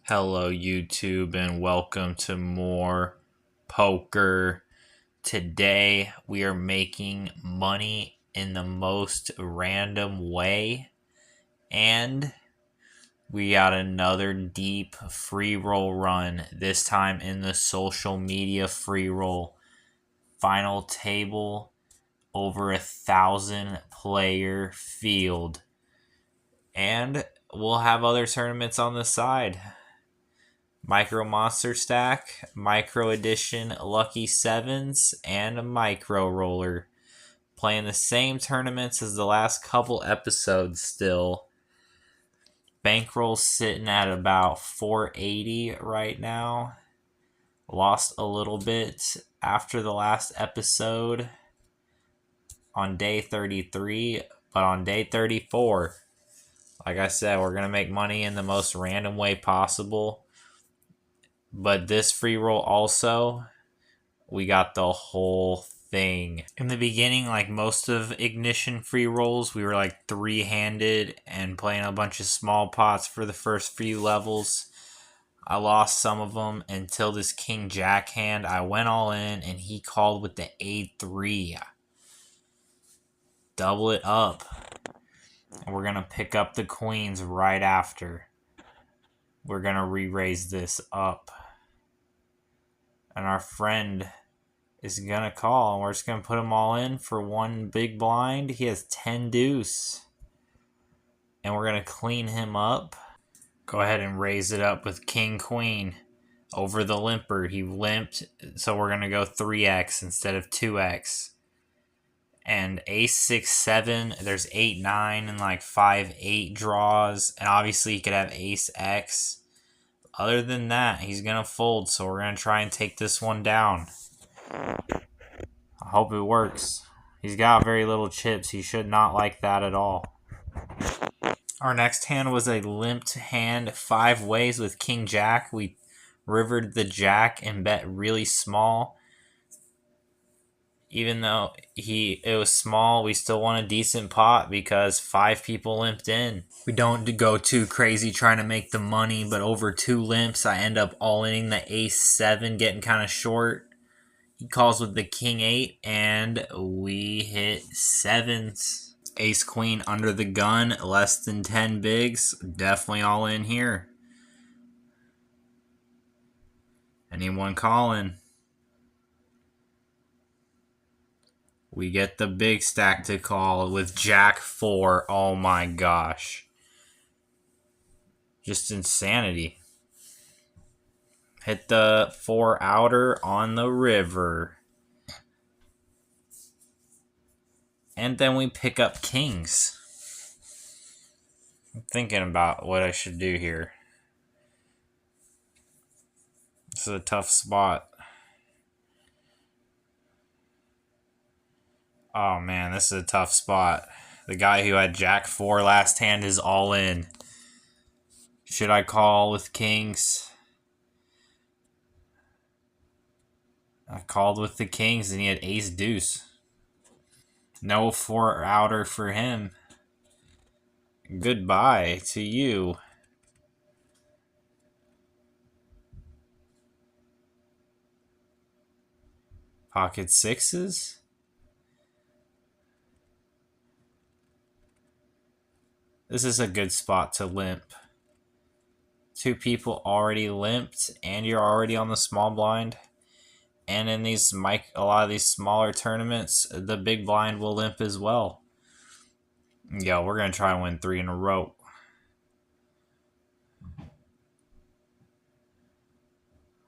Hello, YouTube, and welcome to more poker. Today, we are making money in the most random way, and we got another deep free roll run, this time in the social media free roll. Final table, over 1,000 player field, and we'll have other tournaments on the side. Micro Monster Stack, Micro Edition Lucky Sevens, and a Micro Roller. Playing the same tournaments as the last couple episodes still. Bankroll's sitting at about 480 right now. Lost a little bit after the last episode on day 33, but on day 34, like I said, we're going to make money in the most random way possible. But this free roll also, we got the whole thing. In the beginning, like most of Ignition free rolls, we were like three-handed and playing a bunch of small pots for the first few levels. I lost some of them until this King Jack hand. I went all in and he called with the A3. Double it up. We're going to pick up the queens right after. We're going to re-raise this up. And our friend is going to call, and we're just going to put them all in for one big blind. He has 10 deuce. And we're going to clean him up. Go ahead and raise it up with king queen over the limper. He limped, so we're going to go 3x instead of 2x. And ace 6 7, there's 8 9 and like 5 8 draws, and obviously he could have ace x. Other than that, he's going to fold, so we're going to try and take this one down. I hope it works. He's got very little chips. He should not like that at all. Our next hand was a limped hand 5 ways with King Jack. We rivered the Jack and bet really small. Even though it was small, we still won a decent pot because 5 people limped in. We don't go too crazy trying to make the money, but over 2 limps, I end up all-inning the ace 7, getting kind of short. He calls with the king 8, and we hit 7s. Ace queen under the gun, less than 10 bigs. Definitely all in here. Anyone calling? We get the big stack to call with Jack 4. Oh my gosh. Just insanity. Hit the 4 outer on the river. And then we pick up kings. I'm thinking about what I should do here. This is a tough spot. Oh man, this is a tough spot. The guy who had Jack 4 last hand is all in. Should I call with kings? I called with the kings and he had ace deuce. No 4 outer for him. Goodbye to you. Pocket 6s? This is a good spot to limp. 2 people already limped, and you're already on the small blind. And in these a lot of these smaller tournaments, the big blind will limp as well. Yeah, we're gonna try and win 3 in a row.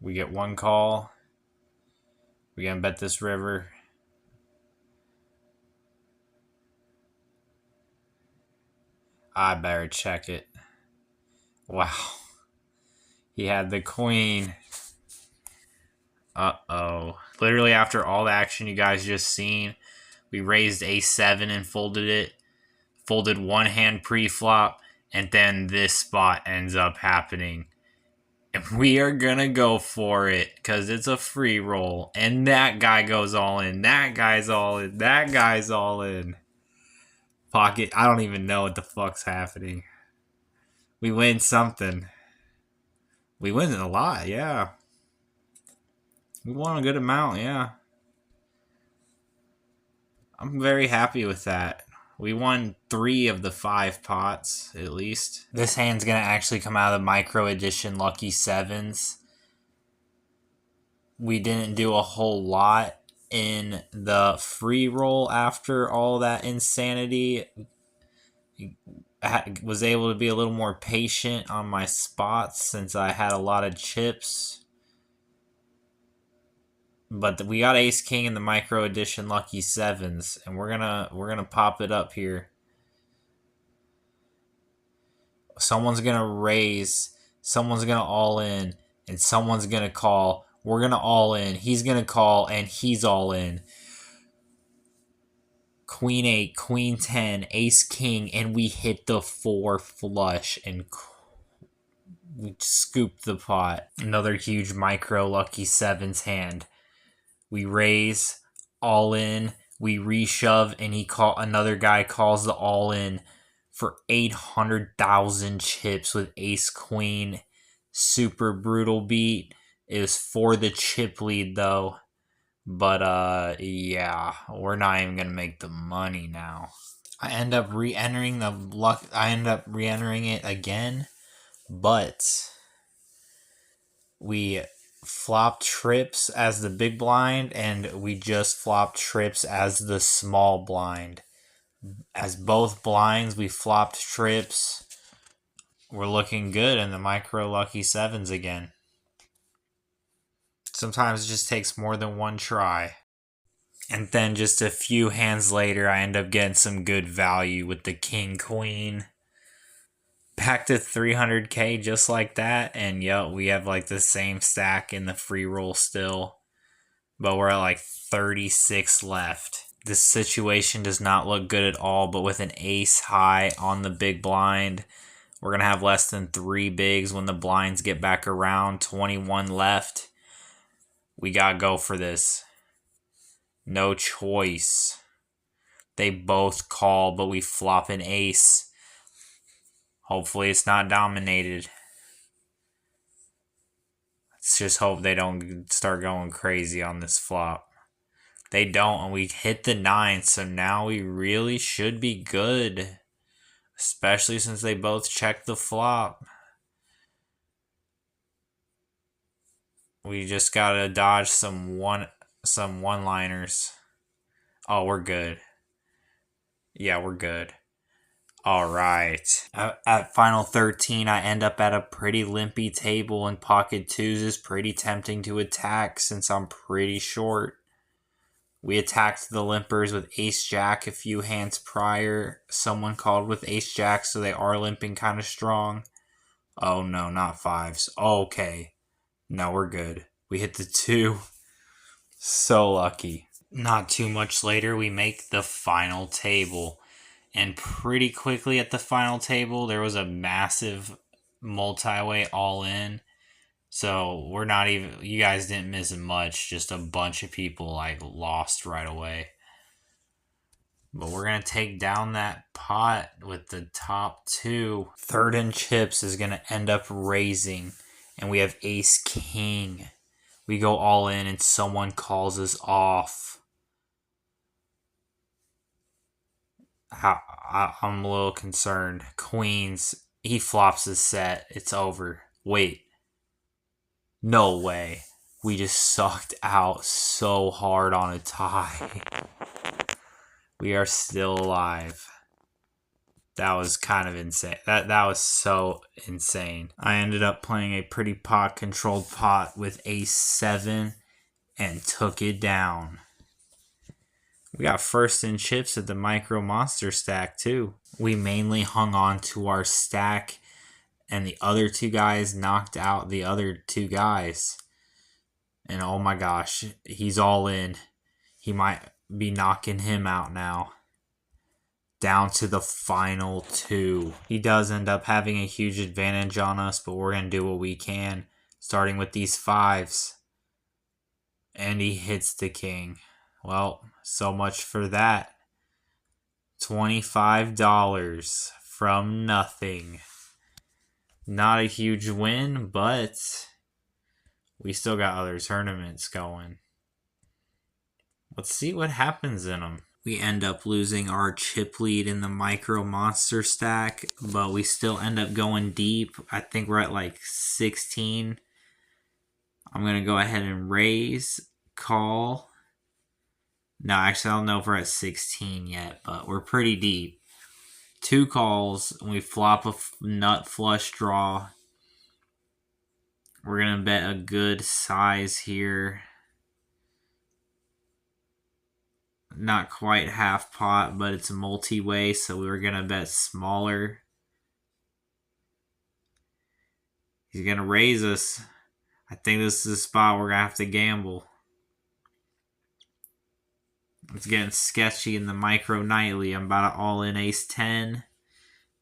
We get 1 call. We gonna bet this river. I better check it. Wow. He had the queen. Uh-oh. Literally after all the action you guys just seen, we raised ace 7 and folded it. Folded 1 hand pre-flop, and then this spot ends up happening. And we are gonna go for it, because it's a free roll. And that guy goes all in. That guy's all in. That guy's all in. Pocket, I don't even know what the fuck's happening. We win something. We win a lot, yeah. We won a good amount, yeah. I'm very happy with that. We won 3 of the 5 pots, at least. This hand's gonna actually come out of the Micro Edition Lucky 7s. We didn't do a whole lot in the free roll after all that insanity. I was able to be a little more patient on my spots since I had a lot of chips. But we got Ace King in the Micro Edition Lucky 7s, and we're gonna pop it up here. Someone's gonna raise, someone's gonna all in, and someone's gonna call. We're gonna all in. He's gonna call, and he's all in. Queen 8, Queen 10, Ace King, and we hit the 4 flush and we scooped the pot. Another huge Micro Lucky 7s hand. We raise, all in, we reshove, and another guy calls the all in for 800,000 chips with Ace Queen. Super brutal beat. It was for the chip lead though. But yeah, we're not even gonna make the money now. I end up re-entering it again, but we flopped trips as the big blind, and we just flopped trips as the small blind. As both blinds, we flopped trips. We're looking good in the Micro Lucky 7s again. Sometimes it just takes more than one try. And then just a few hands later, I end up getting some good value with the King Queen. Back to 300k just like that. And yep, we have like the same stack in the free roll still. But we're at like 36 left. This situation does not look good at all, but with an ace high on the big blind, we're going to have less than 3 bigs when the blinds get back around. 21 left. We got to go for this. No choice. They both call, but we flop an ace. Hopefully it's not dominated. Let's just hope they don't start going crazy on this flop. They don't, and we hit the 9, so now we really should be good. Especially since they both checked the flop. We just gotta dodge some one-liners. Oh, we're good. Yeah, we're good. Alright. At final 13, I end up at a pretty limpy table, and pocket 2s is pretty tempting to attack since I'm pretty short. We attacked the limpers with ace-jack a few hands prior. Someone called with ace-jack, so they are limping kind of strong. Oh no, not 5s. Okay. No, we're good. We hit the 2. So lucky. Not too much later, we make the final table. And pretty quickly at the final table, there was a massive multi-way all-in. So we're not even... You guys didn't miss much. Just a bunch of people like lost right away. But we're going to take down that pot with the top 2. Third and chips is going to end up raising. And we have ace king. We go all in and someone calls us off. I'm a little concerned. Queens. He flops his set. It's over. Wait. No way. We just sucked out so hard on a tie. We are still alive. That was kind of insane. That was so insane. I ended up playing a pretty pot-controlled pot with ace 7 and took it down. We got first in chips at the Micro Monster stack too. We mainly hung on to our stack, and the other 2 guys knocked out the other 2 guys. And oh my gosh, he's all in. He might be knocking him out now. Down to the final 2. He does end up having a huge advantage on us, but we're going to do what we can. Starting with these 5s. And he hits the king. Well, so much for that. $25 from nothing. Not a huge win, but we still got other tournaments going. Let's see what happens in them. We end up losing our chip lead in the micro monster stack, but we still end up going deep. I think we're at like 16. I'm going to go ahead and raise, call. No, actually, I don't know if we're at 16 yet, but we're pretty deep. 2 calls, and we flop a nut flush draw. We're going to bet a good size here. Not quite half pot, but it's multi-way, so we were going to bet smaller. He's going to raise us. I think this is a spot we're going to have to gamble. It's getting sketchy in the micro nightly. I'm about to all in ace 10.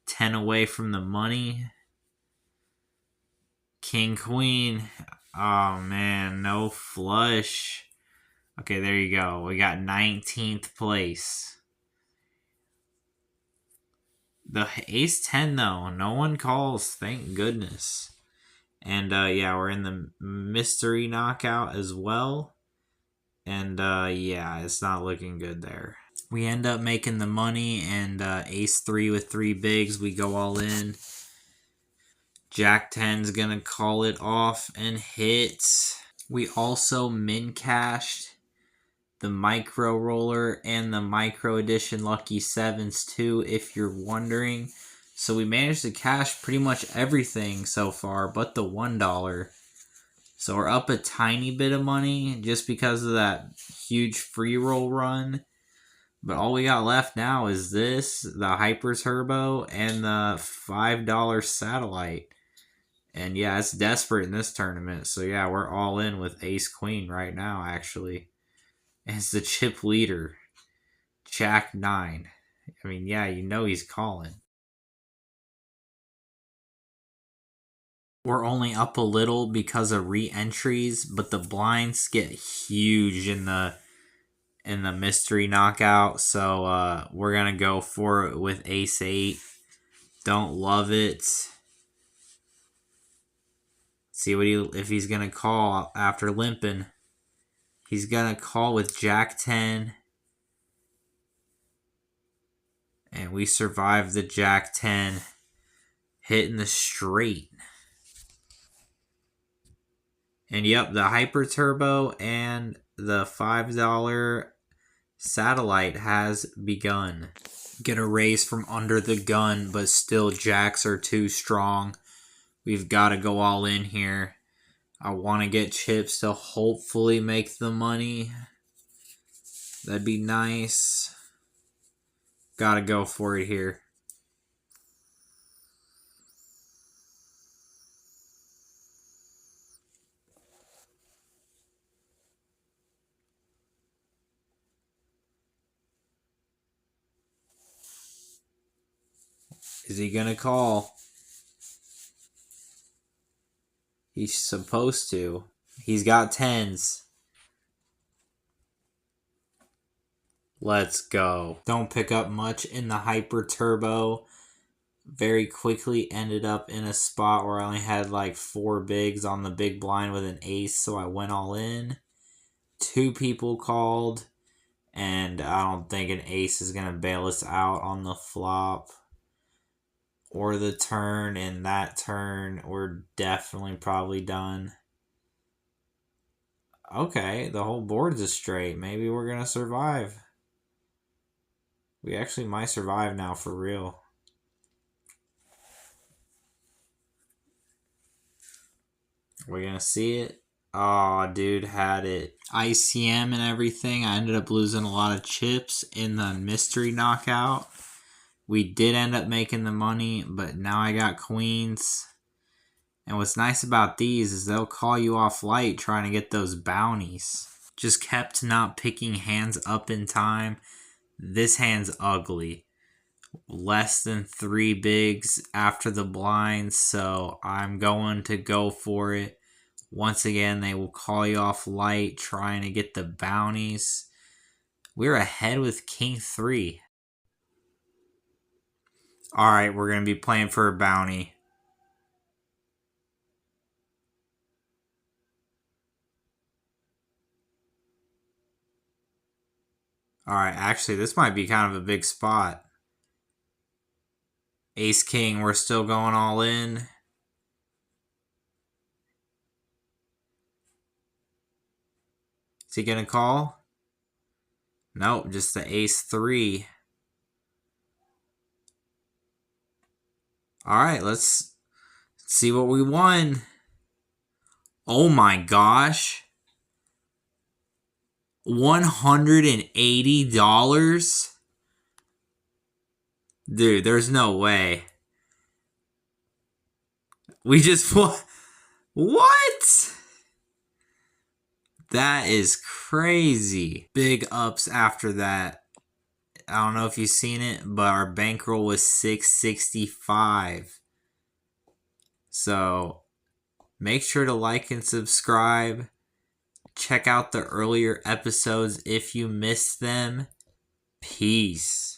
10 away from the money. King, queen. Oh, man. No flush. Okay, there you go. We got 19th place. The ace 10, though. No one calls. Thank goodness. And, yeah, we're in the mystery knockout as well. And, yeah, it's not looking good there. We end up making the money, and ace 3 with 3 bigs. We go all in. Jack 10's going to call it off and hit. We also min-cashed the micro roller and the micro edition lucky 7s too, if you're wondering. So we managed to cash pretty much everything so far but the $1. So we're up a tiny bit of money just because of that huge free roll run. But all we got left now is this, the Hyper Turbo, and the $5 satellite. And yeah, it's desperate in this tournament. So yeah, we're all in with ace queen right now, actually. As the chip leader, Jack 9. I mean, yeah, you know he's calling. We're only up a little because of re-entries, but the blinds get huge in the mystery knockout. So we're gonna go for it with ace 8. Don't love it. See if he's gonna call after limping. He's gonna call with Jack 10. And we survived the Jack 10, hitting the straight. And yep, the Hyper Turbo and the $5 satellite has begun. Get a raise from under the gun, but still jacks are too strong. We've got to go all in here. I want to get chips to hopefully make the money. That'd be nice. Got to go for it here. Is he going to call? He's supposed to. He's got 10s. Let's go. Don't pick up much in the Hyper Turbo. Very quickly ended up in a spot where I only had like 4 bigs on the big blind with an ace, so I went all in. 2 people called, and I don't think an ace is going to bail us out on the flop or the turn. And that turn, we're definitely probably done. Okay, the whole board's a straight. Maybe we're going to survive. We actually might survive now for real. We're going to see it. Oh, dude, had it. ICM and everything. I ended up losing a lot of chips in the mystery knockout. We did end up making the money, but now I got queens. And what's nice about these is they'll call you off light trying to get those bounties. Just kept not picking hands up in time. This hand's ugly. Less than 3 bigs after the blinds, so I'm going to go for it. Once again, they will call you off light trying to get the bounties. We're ahead with King 3. Alright, we're going to be playing for a bounty. Alright, actually, this might be kind of a big spot. Ace King, we're still going all in. Is he going to call? Nope, just the Ace 3. Alright, let's see what we won. Oh my gosh. $180? Dude, there's no way. We just won. What? That is crazy. Big ups after that. I don't know if you've seen it, but our bankroll was $665. So make sure to like and subscribe. Check out the earlier episodes if you missed them. Peace.